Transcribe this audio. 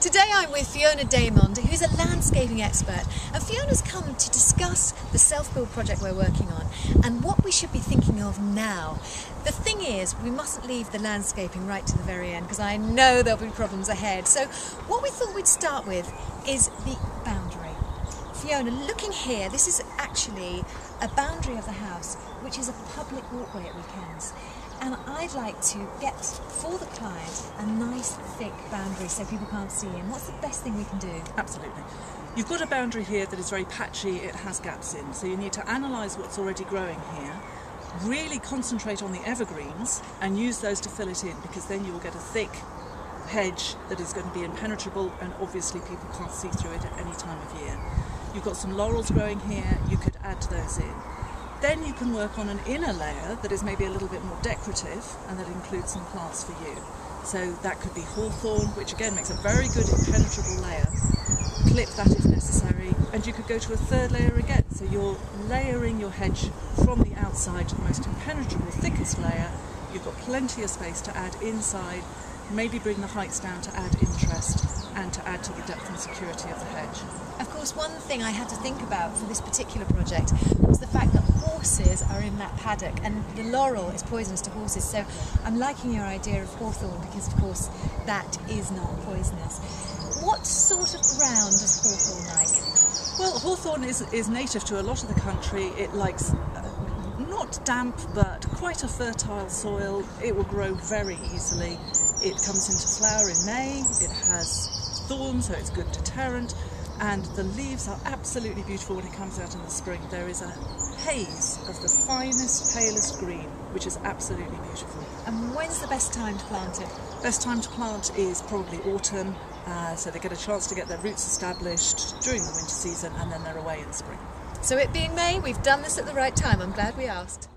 Today I'm with Fiona Daymond, who's a landscaping expert, and Fiona's come to discuss the self-build project we're working on and what we should be thinking of now. The thing is, we mustn't leave the landscaping right to the very end because I know there'll be problems ahead. So what we thought we'd start with is the boundary. Fiona, looking here, this is actually a boundary of the house, which is a public walkway at weekends. And I'd like to get, for the client, a nice thick boundary so people can't see in. What's the best thing we can do? Absolutely. You've got a boundary here that is very patchy, it has gaps in, so you need to analyse what's already growing here, really concentrate on the evergreens and use those to fill it in, because then you will get a thick hedge that is going to be impenetrable and obviously people can't see through it at any time of year. You've got some laurels growing here, you could add those in. Then you can work on an inner layer that is maybe a little bit more decorative and that includes some plants for you. So that could be hawthorn, which again makes a very good impenetrable layer. Clip that if necessary, and you could go to a third layer again. So you're layering your hedge from the outside to the most impenetrable, thickest layer. You've got plenty of space to add inside, maybe bring the heights down to add interest and to add to the depth and security of the hedge. Of course, one thing I had to think about for this particular project was the fact that horses are in that paddock and the laurel is poisonous to horses. So I'm liking your idea of hawthorn because, of course, that is not poisonous. What sort of ground does hawthorn like? Well, hawthorn is native to a lot of the country. It likes not damp but quite a fertile soil. It will grow very easily. It comes into flower in May. It has thorns, so it's good deterrent. And the leaves are absolutely beautiful when it comes out in the spring. There is a haze of the finest, palest green, which is absolutely beautiful. And when's the best time to plant it? Best time to plant is probably autumn, so they get a chance to get their roots established during the winter season and then they're away in spring. So it being May, we've done this at the right time. I'm glad we asked.